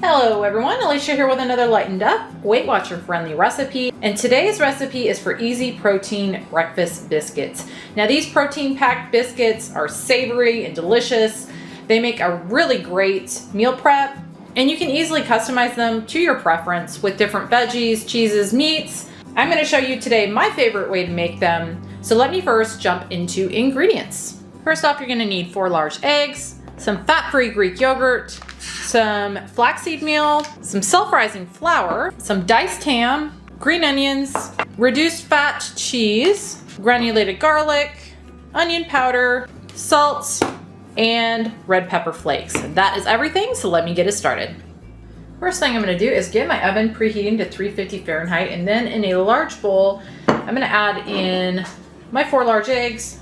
Hello everyone, Alicia here with another lightened up, Weight Watcher friendly recipe. And today's recipe is for easy protein breakfast biscuits. Now these protein packed biscuits are savory and delicious. They make a really great meal prep and you can easily customize them to your preference with different veggies, cheeses, meats. I'm going to show you today my favorite way to make them. So let me first jump into ingredients. First off, you're going to need 4 large eggs, some fat-free Greek yogurt, some flaxseed meal, some self-rising flour, some diced ham, green onions, reduced fat cheese, granulated garlic, onion powder, salt, and red pepper flakes. That is everything, so let me get it started. First thing I'm going to do is get my oven preheating to 350 Fahrenheit, and then in a large bowl, I'm going to add in my 4 large eggs,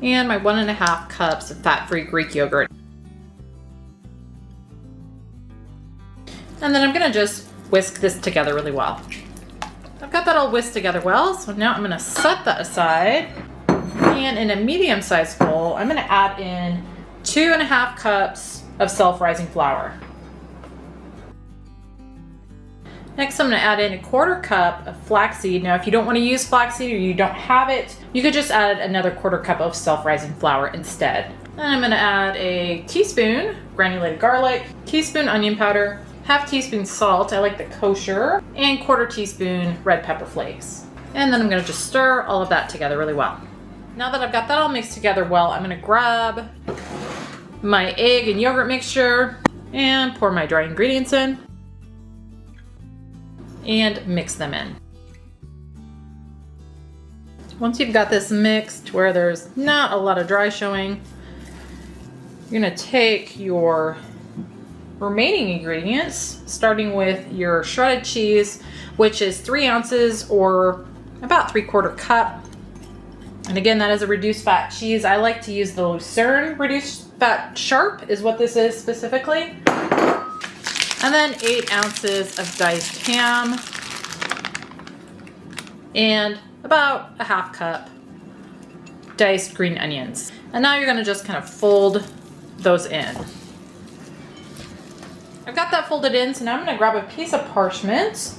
and my 1.5 cups of fat-free Greek yogurt. And then I'm gonna just whisk this together really well. I've got that all whisked together well, so now I'm gonna set that aside. And in a medium-sized bowl, I'm gonna add in 2.5 cups of self-rising flour. Next, I'm going to add in a 1/4 cup of flaxseed. Now, if you don't want to use flaxseed or you don't have it, you could just add another 1/4 cup of self-rising flour instead. Then I'm going to add a teaspoon granulated garlic, teaspoon onion powder, 1/2 teaspoon salt, I like the kosher, and 1/4 teaspoon red pepper flakes. And then I'm going to just stir all of that together really well. Now that I've got that all mixed together well, I'm going to grab my egg and yogurt mixture and pour my dry ingredients in and mix them in. Once you've got this mixed where there's not a lot of dry showing, you're gonna take your remaining ingredients, starting with your shredded cheese, which is 3 ounces or about 3/4 cup. And again, that is a reduced fat cheese. I like to use the Lucerne reduced fat sharp is what this is specifically. And then 8 ounces of diced ham and about 1/2 cup diced green onions. And now you're gonna just kind of fold those in. I've got that folded in, so now I'm gonna grab a piece of parchment.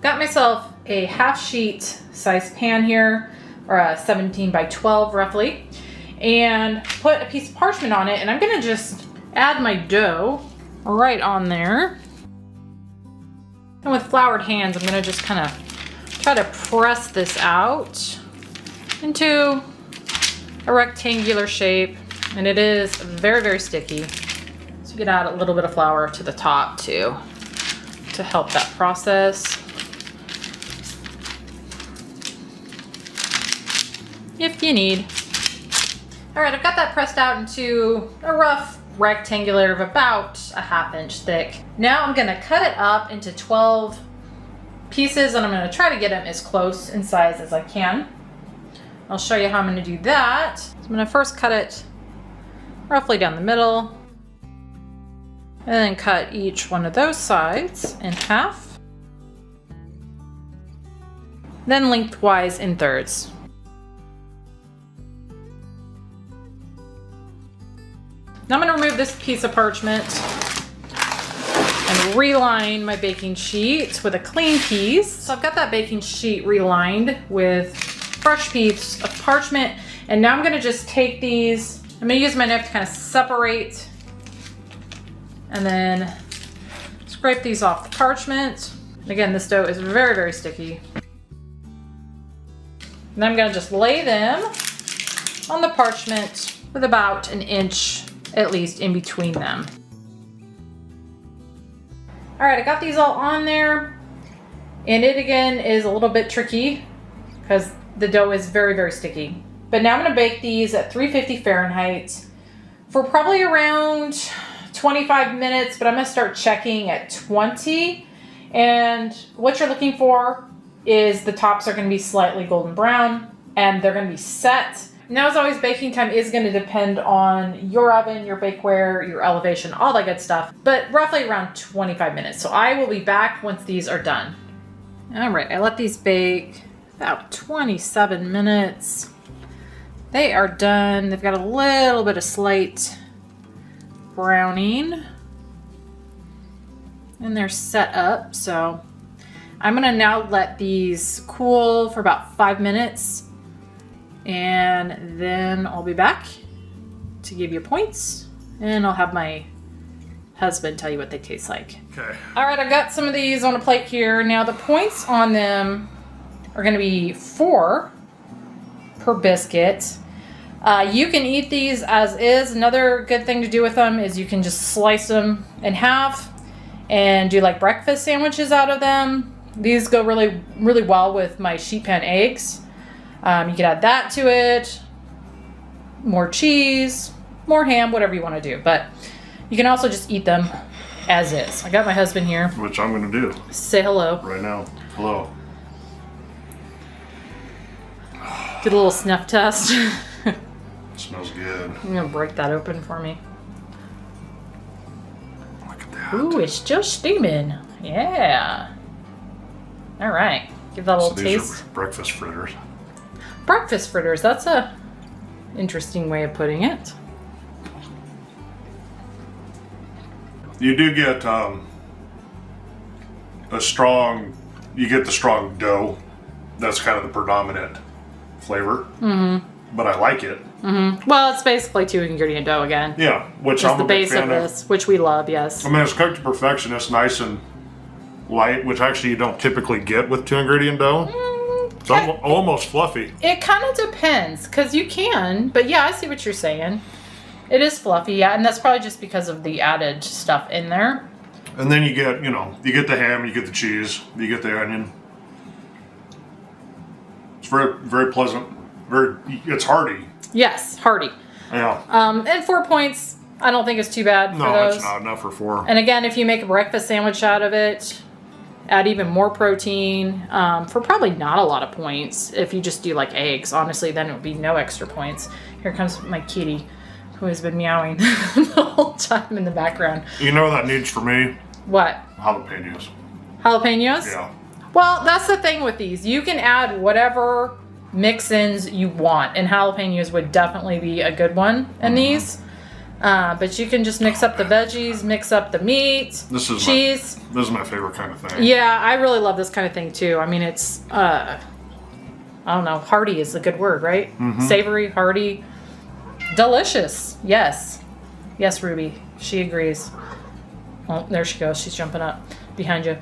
Got myself a 1/2 sheet size pan here, or a 17 by 12 roughly, and put a piece of parchment on it, and I'm gonna just add my dough right on there. And with floured hands, I'm gonna just kind of try to press this out into a rectangular shape. And it is very, very sticky. So you can add a little bit of flour to the top too, to help that process. If you need. All right, I've got that pressed out into a rough rectangular of about a 1/2 inch thick. Now I'm gonna cut it up into 12 pieces and I'm gonna try to get them as close in size as I can. I'll show you how I'm gonna do that. So I'm gonna first cut it roughly down the middle and then cut each one of those sides in half. Then lengthwise in thirds. Now I'm going to remove this piece of parchment and reline my baking sheet with a clean piece. So I've got that baking sheet relined with fresh piece of parchment. And now I'm going to just take these, I'm going to use my knife to kind of separate and then scrape these off the parchment. And again, this dough is very, very sticky. And I'm going to just lay them on the parchment with about 1 inch at least in between them. All right, I got these all on there, and it again is a little bit tricky because the dough is very, very sticky. But now I'm gonna bake these at 350 Fahrenheit for probably around 25 minutes, but I'm gonna start checking at 20. And what you're looking for is the tops are gonna be slightly golden brown and they're gonna be set. Now, as always, baking time is going to depend on your oven, your bakeware, your elevation, all that good stuff, but roughly around 25 minutes. So I will be back once these are done. All right, I let these bake about 27 minutes. They are done. They've got a little bit of slight browning. And they're set up, so I'm gonna now let these cool for about 5 minutes, and then I'll be back to give you points, and I'll have my husband tell you what they taste like. Okay. All right, I've got some of these on a plate here. Now the points on them are gonna be 4 per biscuit. You can eat these as is. Another good thing to do with them is you can just slice them in half and do like breakfast sandwiches out of them. These go really, really well with my sheet pan eggs. You could add that to it, more cheese, more ham, whatever you want to do. But you can also just eat them as is. I got my husband here. Which I'm going to do. Say hello. Right now. Hello. Did a little snuff test. Smells good. I'm going to break that open for me. Look at that. Ooh, it's still steaming. Yeah. All right. Give that a little these taste. are breakfast fritters. Breakfast fritters. That's a interesting way of putting it. You do get the strong dough. That's kind of the predominant flavor. Mm-hmm. But I like it. Mm-hmm. Well, it's basically 2-ingredient dough again. Yeah, which Just I'm the a big base of fan this, which we love, yes. I mean, it's cooked to perfection. It's nice and light, which actually you don't typically get with 2-ingredient dough. It's almost fluffy. It kind of depends, because you can, but yeah, I see what you're saying. It is fluffy, yeah, and that's probably just because of the added stuff in there. And then you get the ham, you get the cheese, you get the onion. It's very, very pleasant. It's hearty. Yes, hearty. Yeah. And 4 points, I don't think it's too bad for those. No, it's not enough for 4. And again, if you make a breakfast sandwich out of it, add even more protein for probably not a lot of points. If you just do like eggs, honestly, then it would be no extra points. Here comes my kitty, who has been meowing the whole time in the background. You know what that needs for me? What? Jalapenos. Jalapenos? Yeah. Well, that's the thing with these. You can add whatever mix-ins you want, and jalapenos would definitely be a good one in these. But you can just mix up the veggies, mix up the meat, cheese. This is my favorite kind of thing. Yeah, I really love this kind of thing too. I mean, it's, I don't know, hearty is a good word, right? Mm-hmm. Savory, hearty, delicious. Yes. Yes, Ruby. She agrees. Oh, there she goes. She's jumping up behind you.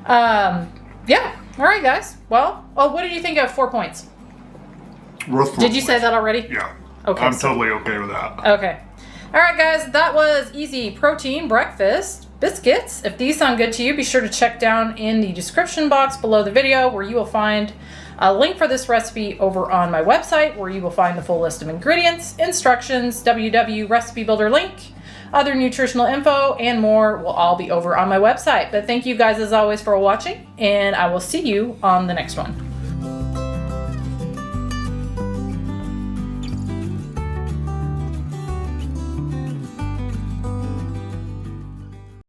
Yeah. All right, guys. Well, what did you think of 4 points? Did you say that already? Yeah. Okay. I'm totally okay with that. Okay. All right, guys. That was easy protein breakfast biscuits. If these sound good to you, be sure to check down in the description box below the video where you will find a link for this recipe over on my website where you will find the full list of ingredients, instructions, WW recipe builder link, other nutritional info, and more will all be over on my website. But thank you guys as always for watching, and I will see you on the next one.